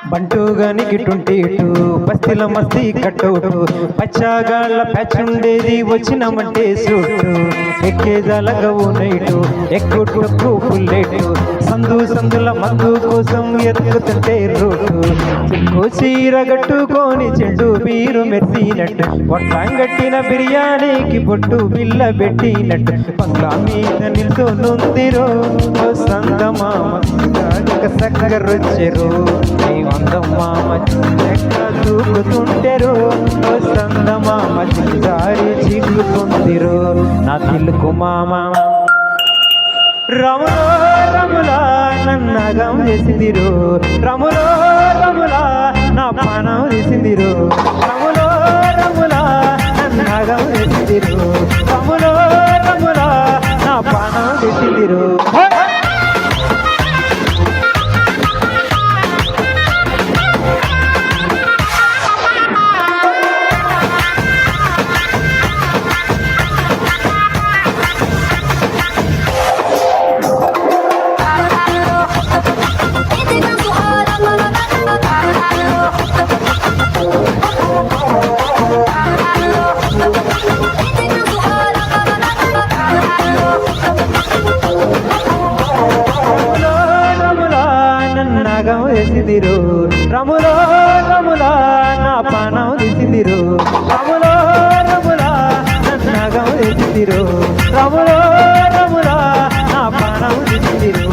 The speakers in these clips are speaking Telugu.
బంటుగానికి 22 బస్తీల మస్తీ కట్టౌటు పచ్చాగాళ్ళ ప్యాచ్ ఉండేది వచ్చినమంటే సూటు ఎక్కేజాలగవు నైటు ఎక్కుటకు బుల్లెటు సందుల మందు కోసం ఎత్తుకుతుంటే రూటు చిక్కు చీర గట్టుకొని చెండు బీరు మెరిసినట్టు వట్లంగట్టిన బిర్యానీకి బొట్టు బిల్ల పెట్టినట్టు పంగా మీద నిల్చొనుందిరో సందమామ సక్కరొచ్చెరు అందమామ దూకుతుంటెరు సందమామ చిదారి చిక్కుతుందిరు నా తిల్లుకు మామ రములో రములా నన్నగం చేసిందిరు రములో రములా నా పానం చేసిందిరు రములో రములా నన్నగం చేసిందిరు రములో రములా నా పానం చేసిందిరు వేసిందిరు రములో రములా నా పానం తీసిందిరు రములో రములా నన్నగం వేసిందిరు రములో రములా నా పానం తీసిందిరు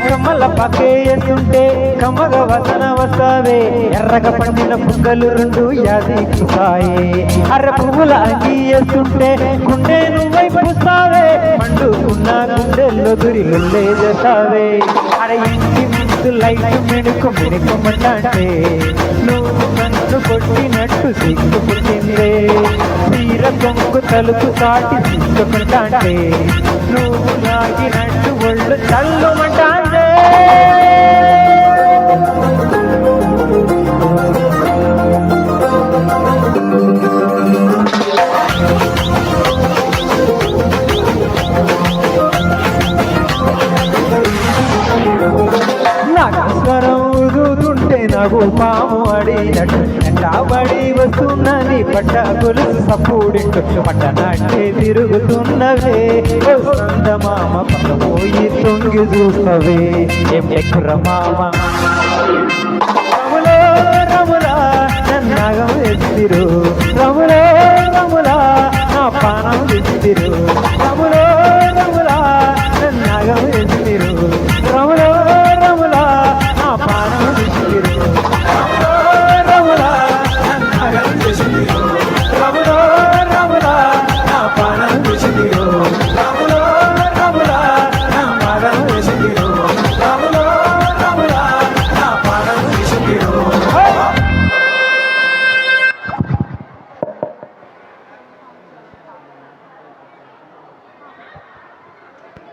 కమ్మల పక్కేస్తుంటే కమ్మగ వసన వస్తావే ఎర్రగ పండిన బుగ్గలు రెండు యాదిస్తాయే అర్ర పువ్వుల అంగీస్తుంటే గుండె నువ్వై పుస్తావే పండుకున్న గుండెల్లో దురిలుల్లే చేస్తావే అర ఇంటి ముందు లైట్ మిణుకుమంటే నువ్వు కన్ను కొట్టినట్టు సిగ్గు పుట్టిందే తీర కొంగు తలుపు సాటి సిగ్గుకుంటాంటే నువ్వు లాగినట్టు ఒళ్ళు చల్లుమంటాంటే నాగస్వరం ఊదుతుంటే నాకు పాము అడినట్టు ఎంటాబడి వస్తున్నది పట్ట గొలుసు సప్పుడింటు పట్టనట్టే తిరుగుతున్నవే సందమామ పడపోయి తొంగి చూస్తవే ఏం ఎక్కుర మామ రములో రములా నన్నగం ఎత్తిరు రములో